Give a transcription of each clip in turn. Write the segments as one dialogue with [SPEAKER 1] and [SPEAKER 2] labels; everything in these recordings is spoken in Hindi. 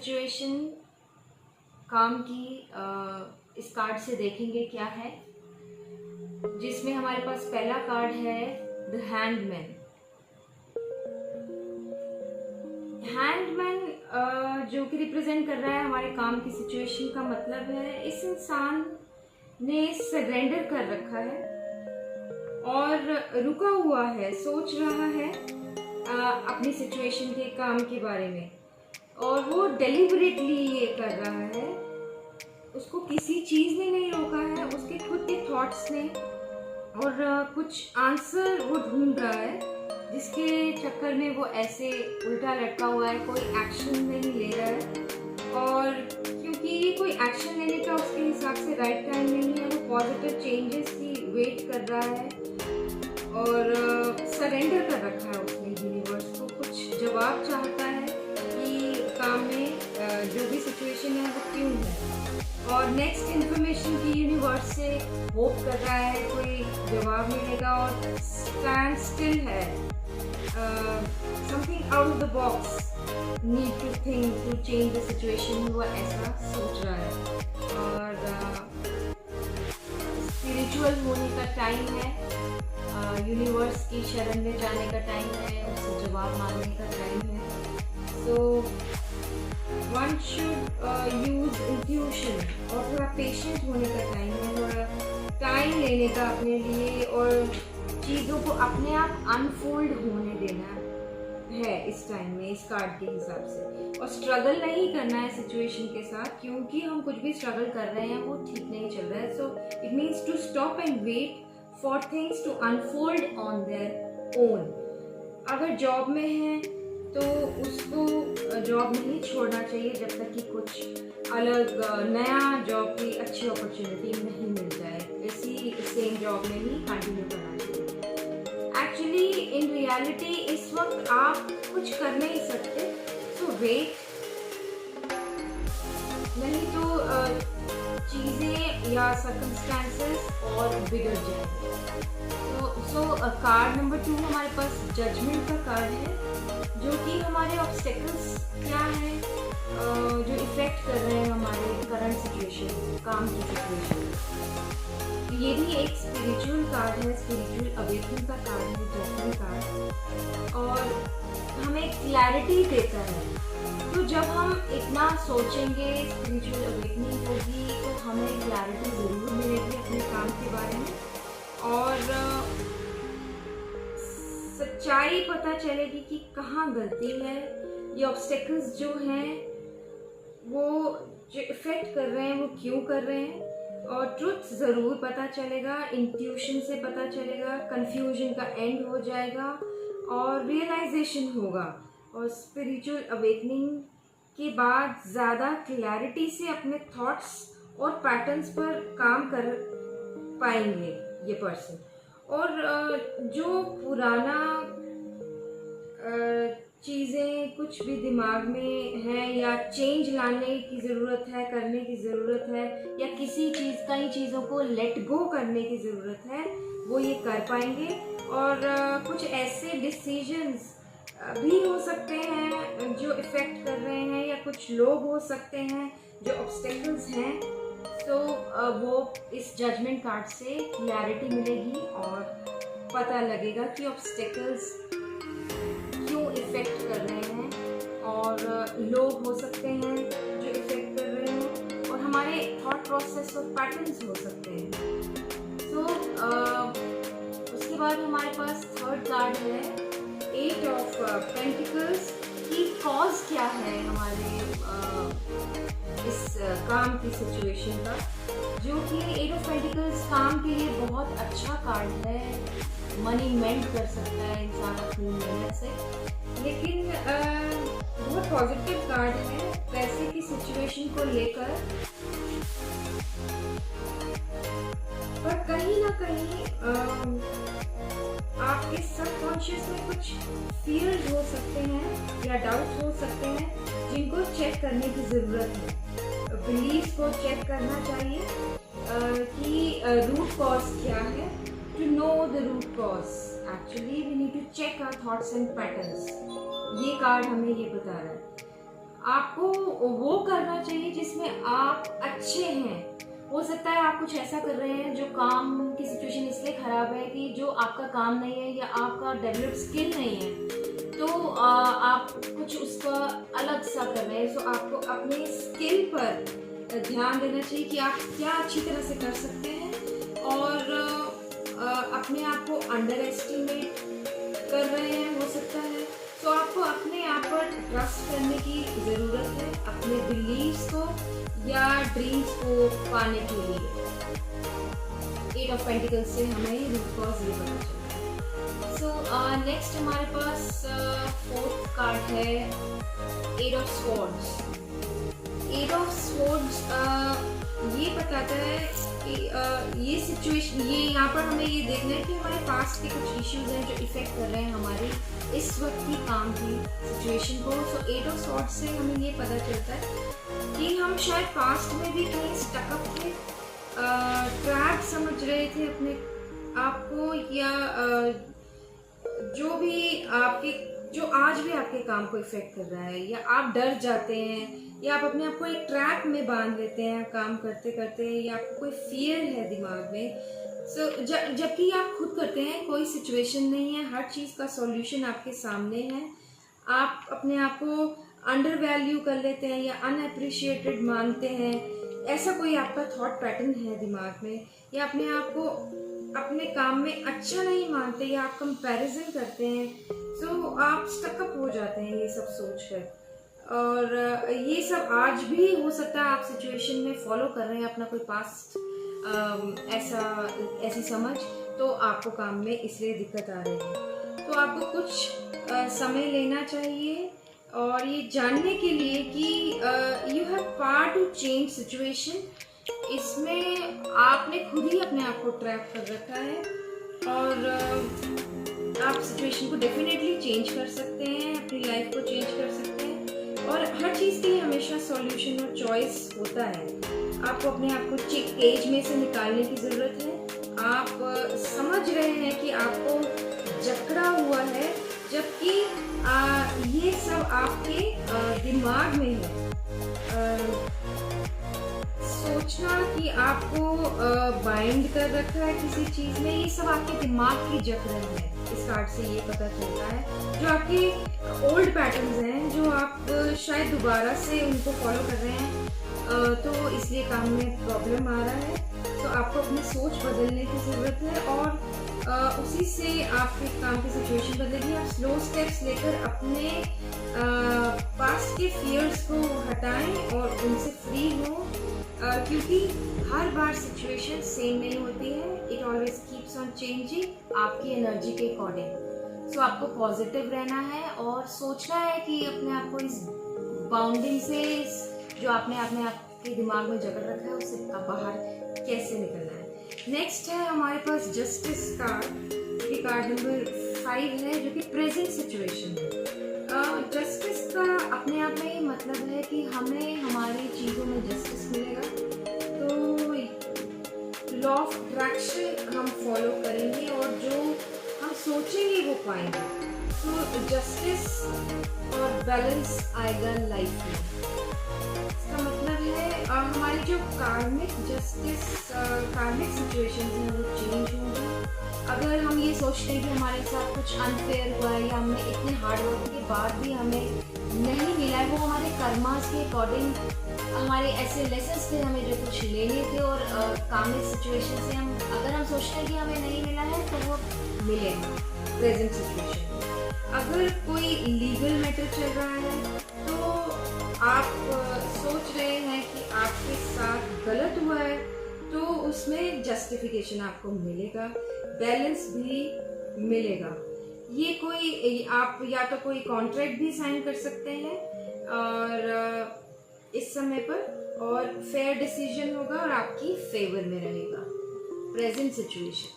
[SPEAKER 1] सिचुएशन काम की इस कार्ड से देखेंगे क्या है, जिसमें हमारे पास पहला कार्ड है द हैंडमैन। हैंडमैन जो कि रिप्रेजेंट कर रहा है हमारे काम की सिचुएशन का मतलब है इस इंसान ने सरेंडर कर रखा है और रुका हुआ है, सोच रहा है अपनी सिचुएशन के काम के बारे में, और वो डेलिबरेटली ये कर रहा है। उसको किसी चीज़ ने नहीं रोका है, उसके खुद के थॉट्स ने, और कुछ आंसर वो ढूंढ रहा है जिसके चक्कर में वो ऐसे उल्टा लटका हुआ है, कोई एक्शन नहीं ले रहा है। और क्योंकि ये कोई एक्शन लेने का उसके हिसाब से राइट टाइम नहीं है, वो पॉजिटिव चेंजेस की वेट कर रहा है और सरेंडर कर रखा है उसने यूनिवर्स को। कुछ जवाब चाहता है कि काम में जो भी सिचुएशन है वो क्यों है, और नेक्स्ट इन्फॉर्मेशन की यूनिवर्स से होप कर रहा है कोई जवाब मिलेगा, और स्टैंड स्टिल है, something out of the box, need to think to change the situation, वो ऐसा सोच रहा है। और स्पिरिचुअल होने का टाइम है, यूनिवर्स की शरण में जाने का टाइम है, उससे जवाब मांगने का टाइम है। So one should use intuition, और थोड़ा पेशेंट होने का टाइम है, थोड़ा टाइम लेने का अपने लिए, और चीज़ों को अपने आप अनफोल्ड होने देना है इस टाइम में, इस कार्ड के हिसाब से। और स्ट्रगल नहीं करना है सिचुएशन के साथ, क्योंकि हम कुछ भी स्ट्रगल कर रहे हैं वो ठीक नहीं चल रहा है। So it means to stop and wait for things to unfold on their own. अगर जॉब में है तो उसको जॉब नहीं छोड़ना चाहिए जब तक कि कुछ अलग नया जॉब की अच्छी अपॉर्चुनिटी नहीं मिल जाए, इसी सेम जॉब में ही कंटिन्यू करना चाहिए। एक्चुअली इन रियलिटी इस वक्त आप कुछ कर नहीं सकते, सो वेट, नहीं तो चीज़ें या सर्कमस्टेंसेस और बिगड़ जाएंगे। सो कार्ड नंबर 2 हमारे पास जजमेंट का कार्ड है, जो कि हमारे ऑब्स्टेकल्स क्या हैं जो इफेक्ट कर रहे हैं हमारे करंट सिचुएशन, काम की सिचुएशन। ये भी एक स्पिरिचुअल कार्ड है, स्पिरिचुअल अवेकनिंग का कार्ड है जजमेंट कार्ड, और हमें क्लैरिटी देता है। तो जब हम इतना सोचेंगे स्पिरिचुअल अवेकनिंग होगी तो हमें क्लैरिटी ज़रूर मिलेगी अपने काम के बारे में, और सच्चाई पता चलेगी कि कहाँ गलती है। ये ऑब्स्टेकल्स जो हैं वो जो इफेक्ट कर रहे हैं वो क्यों कर रहे हैं, और ट्रुथ ज़रूर पता चलेगा, इंट्यूशन से पता चलेगा, कंफ्यूजन का एंड हो जाएगा और रियलाइजेशन होगा। और स्पिरिचुअल अवेकनिंग के बाद ज़्यादा क्लैरिटी से अपने थॉट्स और पैटर्न्स पर काम कर पाएंगे ये पर्सन। और जो पुराना चीज़ें कुछ भी दिमाग में है या चेंज लाने की ज़रूरत है, करने की ज़रूरत है, या किसी कई चीज़ों को लेट गो करने की ज़रूरत है, वो ये कर पाएंगे। और कुछ ऐसे डिसीजंस भी हो सकते हैं जो इफ़ेक्ट कर रहे हैं, या कुछ लोग हो सकते हैं जो ऑब्स्टेकल्स हैं। तो वो इस जजमेंट कार्ड से क्लैरिटी मिलेगी और पता लगेगा कि ऑब्स्टेकल्स क्यों इफ़ेक्ट कर रहे हैं, और लोग हो सकते हैं जो इफ़ेक्ट कर रहे हैं, और हमारे थॉट प्रोसेस और पैटर्न्स हो सकते हैं। सो उसके बाद हमारे पास थर्ड कार्ड है 8 ऑफ पेंटिकल्स की कॉज क्या है हमारे इस काम की सिचुएशन का, जो कि 8 ऑफ पेंटिकल्स काम के लिए बहुत अच्छा कार्ड है, मनी मेंट कर सकता है इंसान अपनी मेहनत से, लेकिन बहुत पॉजिटिव कार्ड है पैसे की सिचुएशन को लेकर। पर कहीं ना कहीं आपके सबकॉन्शियस में कुछ फियर्स हो सकते हैं या डाउट्स हो सकते हैं जिनको चेक करने की ज़रूरत है। बिलीफ को चेक करना चाहिए कि रूट कॉज क्या है। To know the root cause, actually we need to check our thoughts and patterns. ये कार्ड हमें ये बता रहा है। आपको वो करना चाहिए जिसमें आप अच्छे हैं। हो सकता है आप कुछ ऐसा कर रहे हैं जो काम की सिचुएशन इसलिए ख़राब है कि जो आपका काम नहीं है या आपका डेवलप स्किल नहीं है, तो आप कुछ उसका अलग सा कर रहे हैं। तो आपको अपने स्किल पर ध्यान देना चाहिए कि आप क्या अच्छी तरह से कर सकते हैं, और अपने आप को अंडर एस्टिमेट कर रहे हैं हो सकता है। तो आपको अपने आप पर ट्रस्ट करने की ज़रूरत है, अपने बिलीव्स को या ड्रीम्स को पाने के लिए। 8 ऑफ पेंटिकल्स से हमें रूट कॉज ये पता चलता है। सो नेक्स्ट हमारे पास 4th कार्ड है 8 ऑफ स्वॉर्ड्स। 8 ऑफ स्वॉर्ड्स ये बताता है कि ये सिचुएशन, ये यहाँ पर हमें ये देखना है कि हमारे पास्ट के कुछ इश्यूज हैं जो इफेक्ट कर रहे हैं हमारी इस वक्त की काम की सिचुएशन को। सो 8 ऑफ स्वॉर्ड्स से हमें ये पता चलता है कि हम शायद पास्ट में भी कहीं स्टकअप थे, ट्रैप समझ रहे थे अपने आप को, या जो भी आपके, जो आज भी आपके काम को इफेक्ट कर रहा है, या आप डर जाते हैं, या आप अपने आप को एक ट्रैप में बांध लेते हैं काम करते करते, या आपको कोई फियर है दिमाग में। जबकि आप खुद करते हैं, कोई सिचुएशन नहीं है, हर चीज़ का सॉल्यूशन आपके सामने है। आप अपने आप को अंडर वैल्यू कर लेते हैं या अनअप्रिशिएटेड मानते हैं, ऐसा कोई आपका थॉट पैटर्न है दिमाग में, या अपने आप को अपने काम में अच्छा नहीं मानते, या आप कंपैरिजन करते हैं। तो आप स्टकअप हो जाते हैं ये सब सोचकर, और ये सब आज भी हो सकता है आप सिचुएशन में फॉलो कर रहे हैं अपना कोई पास्ट ऐसी समझ, तो आपको काम में इसलिए दिक्कत आ रही है। तो आपको कुछ समय लेना चाहिए और ये जानने के लिए कि you have power to change situation. इसमें आपने खुद ही अपने आप को ट्रैप कर रखा है, और आप सिचुएशन को डेफिनेटली चेंज कर सकते हैं, अपनी लाइफ को चेंज कर सकते हैं, और हर चीज़ के लिए हमेशा सॉल्यूशन और चॉइस होता है। आपको अपने आप को केज में से निकालने की ज़रूरत है। आप समझ रहे हैं कि आपको जकड़ा हुआ है, जबकि ये सब आपके दिमाग में है। सोचना कि आपको बाइंड कर रखा है किसी चीज़ में, ये सब आपके दिमाग की जकड़न है। इस कार्ड से ये पता चलता है, जो आपके ओल्ड पैटर्न्स हैं, जो आप शायद दोबारा से उनको फॉलो कर रहे हैं, तो इसलिए काम में प्रॉब्लम आ रहा है। तो आपको अपनी सोच बदलने की ज़रूरत है, और उसी से आपके काम की सिचुएशन बदलेगी। आप स्लो स्टेप्स लेकर अपने पास्ट के फियर्स को हटाएं और उनसे फ्री हों, क्योंकि हर बार सिचुएशन सेम नहीं होती है। It always keeps on changing आपकी एनर्जी के अकॉर्डिंग। सो आपको पॉजिटिव रहना है और सोचना है कि अपने आप को इस बाउंडिंग से, जो आपने आपके दिमाग में जकड़ रखा है, उससे बाहर कैसे निकलना है। नेक्स्ट है हमारे पास जस्टिस कार्ड, ये कार्ड नंबर 5 है, जो कि प्रेजेंट सिचुएशन है। जस्टिस का अपने आप में ये मतलब है कि हमें हमारी चीज़ों में जस्टिस मिलेगा। तो लॉ ऑफ अट्रैक्शन हम फॉलो करेंगे, और जो हम सोचेंगे वो पाएंगे। तो जस्टिस और बैलेंस आएगा लाइफ में। इसका मतलब है हमारी जो कार्मिक जस्टिस, कार्मिक सिचुएशंस हैं, वो चेंज होंगी। अगर हम ये सोचते हैं कि हमारे साथ कुछ अनफेयर हुआ है, या हमने इतने हार्ड वर्क के बाद भी हमें नहीं मिला है, वो हमारे कर्मास के अकॉर्डिंग, हमारे ऐसे लेसन्स थे हमें जो कुछ लेने थे, और कार्मिक सिचुएशन से अगर हम सोचते हैं कि हमें नहीं मिला है, तो वो मिलेगा प्रेजेंट सिचुएशन में। अगर कोई लीगल मैटर चल रहा है, तो आप सोच रहे हैं कि आपके साथ गलत हुआ है, तो उसमें जस्टिफिकेशन आपको मिलेगा, बैलेंस भी मिलेगा। ये कोई, आप या तो कोई कॉन्ट्रैक्ट भी साइन कर सकते हैं और इस समय पर, और फेयर डिसीजन होगा और आपकी फेवर में रहेगा present situation.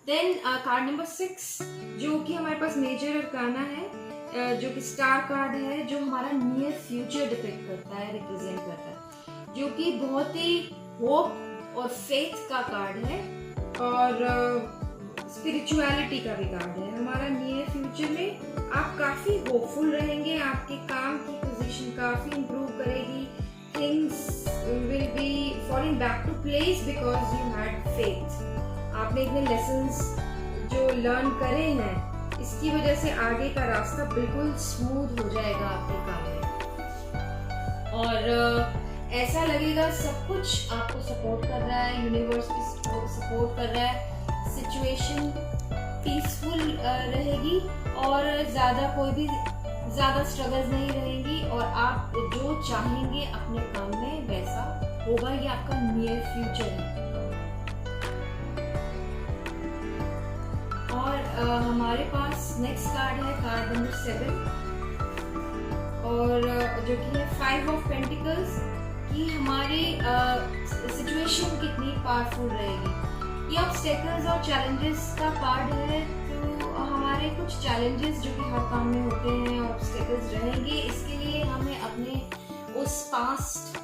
[SPEAKER 1] Then card number 6, जो कि हमारे पास मेजर अरकाना है, जो कि स्टार कार्ड है, जो हमारा नियर फ्यूचर डिपेक्ट करता है, रिप्रेजेंट करता है, जो कि बहुत ही होप और फेथ का कार्ड है, और स्पिरिचुअलिटी का भी कार्ड है। हमारा नियर फ्यूचर में आप काफ़ी होपफुल रहेंगे, आपके काम की पोजीशन काफ़ी इम्प्रूव करेगी। Things will be falling back to place because you had faith. आपने इतने लेसन्स जो लर्न करे हैं, इसकी वजह से आगे का रास्ता बिल्कुल स्मूथ हो जाएगा आपके काम में। और ऐसा लगेगा सब कुछ आपको सपोर्ट कर रहा है, यूनिवर्स भी सपोर्ट कर रहा है, सिचुएशन पीसफुल रहेगी और ज़्यादा स्ट्रगल्स नहीं रहेंगी और आप जो चाहेंगे अपने काम में वैसा होगा। ये आपका नियर फ्यूचर है। और हमारे पास नेक्स्ट कार्ड है, कार्ड नंबर 7 और जो कि है 5 ऑफ पेंटिकल्स कि हमारी सिचुएशन कितनी पावरफुल रहेगी। ये ऑब्स्टेकल्स और चैलेंजेस का कार्ड है, तो हमारे कुछ चैलेंजेस जो कि हर काम में होते हैं, ऑब्स्टेकल्स रहेंगे। इसके लिए हमें अपने उस पास्ट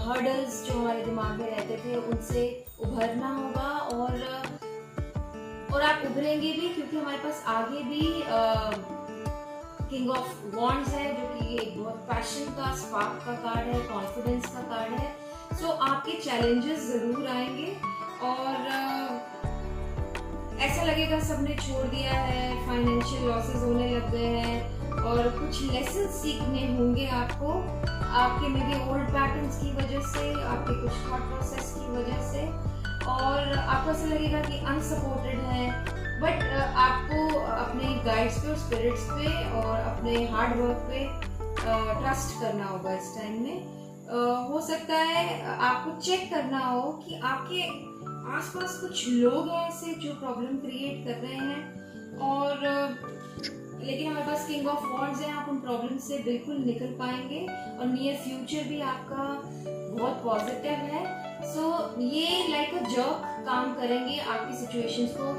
[SPEAKER 1] हर्डल्स जो हमारे दिमाग में रहते थे उनसे उभरना होगा और आप उभरेंगे भी, क्योंकि हमारे पास आगे भी किंग ऑफ वॉन्ड्स है जो कि एक बहुत पैशन का, स्पार्क का कार्ड है, कॉन्फिडेंस का कार्ड है। सो आपके चैलेंजेस जरूर आएंगे और ऐसा लगेगा सबने छोड़ दिया है, फाइनेंशियल लॉसेस होने लग गए हैं और कुछ लेसन सीखने होंगे आपको, आपके मे बी ओल्ड पैटर्न्स की वजह से, आपके कुछ थॉट प्रोसेस की वजह से, और आपको ऐसा लगेगा कि अनसपोर्टेड है। बट आपको अपने गाइड्स पे और स्पिरिट्स पे और अपने हार्ड वर्क पे ट्रस्ट करना होगा इस टाइम में। हो सकता है आपको चेक करना हो कि आपके आसपास कुछ लोग हैं ऐसे जो प्रॉब्लम क्रिएट कर रहे हैं और लेकिन हमारे पास किंग ऑफ वॉन्ड्स है, आप उन प्रॉब्लम से बिल्कुल निकल पाएंगे और नियर फ्यूचर भी आपका बहुत पॉजिटिव है। सो ये लाइक अ जर्क काम करेंगे आपकी सिचुएशंस को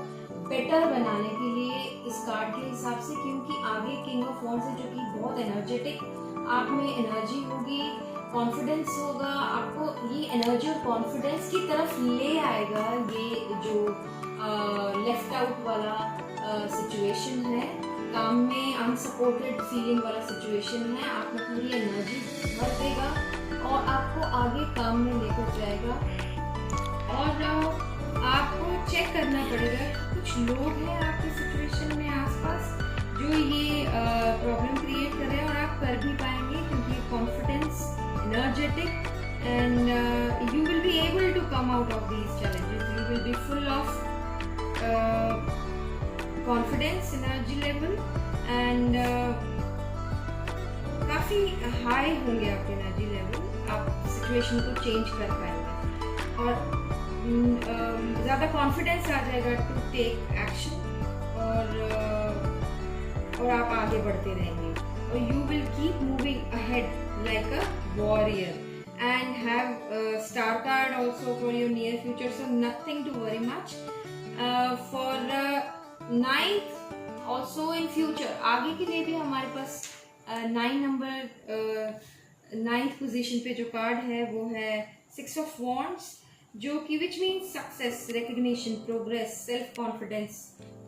[SPEAKER 1] बेटर बनाने के लिए इस कार्ड के हिसाब से, क्योंकि आगे किंग ऑफ वॉन्ड्स है जो कि बहुत एनर्जेटिक, आप में एनर्जी होगी, कॉन्फिडेंस होगा, आपको ये एनर्जी और कॉन्फिडेंस की तरफ ले आएगा। ये जो लेफ्ट आउट वाला सिचुएशन है, काम में अनसपोर्टेड फीलिंग वाला सिचुएशन है, आप में पूरी एनर्जी भर देगा और आपको आगे काम में लेकर जाएगा। और आपको चेक करना पड़ेगा, कुछ लोग हैं आपके सिचुएशन में आसपास जो ये प्रॉब्लम क्रिएट कर रहे हैं और आप कर भी पाएंगे, क्योंकि confidence, energetic and you will be able to come out of these challenges. You will be full of confidence, energy level and काफ़ी हाई होंगे आपके एनर्जी लेवल, आप सिचुएशन को चेंज कर पाएंगे और ज़्यादा कॉन्फिडेंस आ जाएगा टू टेक एक्शन और आप आगे बढ़ते रहेंगे और you will keep moving ahead like a warrior and have a star card also for your near future, so nothing to worry much. For 9th also in future, आगे के लिए भी हमारे पास 9 नंबर 9th पोजीशन पे जो कार्ड है वो है 6 of wands, जो कि which mean success, recognition, progress, self confidence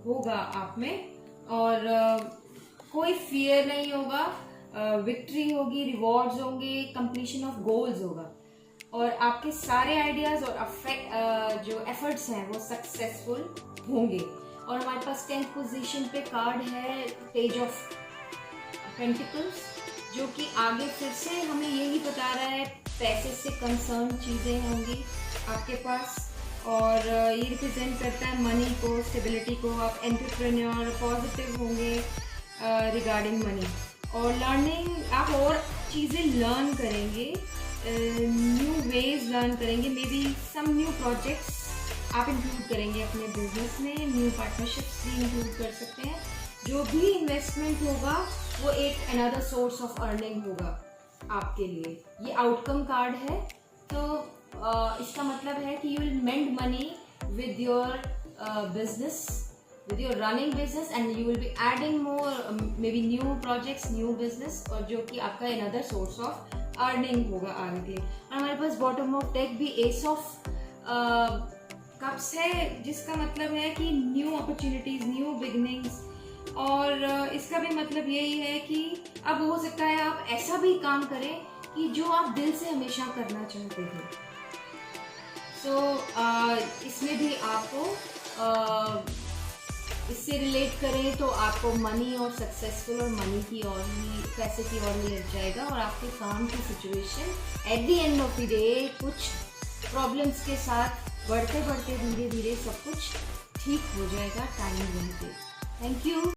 [SPEAKER 1] होगा आप में और कोई फियर नहीं होगा, विक्ट्री होगी, रिवॉर्ड्स होंगे, कंप्लीशन ऑफ गोल्स होगा और आपके सारे आइडियाज और जो एफर्ट्स हैं वो सक्सेसफुल होंगे। और हमारे पास 10th पोजीशन पे कार्ड है पेज ऑफ पेंटिकल्स, जो कि आगे फिर से हमें यही बता रहा है पैसे से कंसर्न चीज़ें होंगी आपके पास और ये रिप्रेजेंट करता है मनी को, स्टेबिलिटी को, आप एंटरप्रेन्योर, पॉजिटिव होंगे रिगार्डिंग मनी और लर्निंग, आप और चीज़ें लर्न करेंगे, न्यू वेज लर्न करेंगे, maybe some new projects आप इंक्लूड करेंगे अपने बिजनेस में, न्यू पार्टनरशिप्स भी इंक्लूड कर सकते हैं। जो भी इन्वेस्टमेंट होगा वो एक अनदर सोर्स ऑफ अर्निंग होगा आपके लिए। ये आउटकम कार्ड है, तो इसका मतलब है कि you will mend money with your business, with your running business and you will be adding more maybe new projects, new business और जो कि आपका another source of earning होगा आगे के लिए। और हमारे पास bottom of deck भी ace of cups है, जिसका मतलब है कि new opportunities, new beginnings, और इसका भी मतलब यही है कि अब हो सकता है आप ऐसा भी काम करें कि जो आप दिल से हमेशा करना चाहते हो। इसमें भी आपको इससे रिलेट करें तो आपको मनी और सक्सेसफुल और मनी की और ही पैसे की ओर ही लग जाएगा, और आपके काम की situation at the end of the day कुछ प्रॉब्लम्स के साथ बढ़ते बढ़ते धीरे धीरे सब कुछ ठीक हो जाएगा टाइम रहते। Thank you.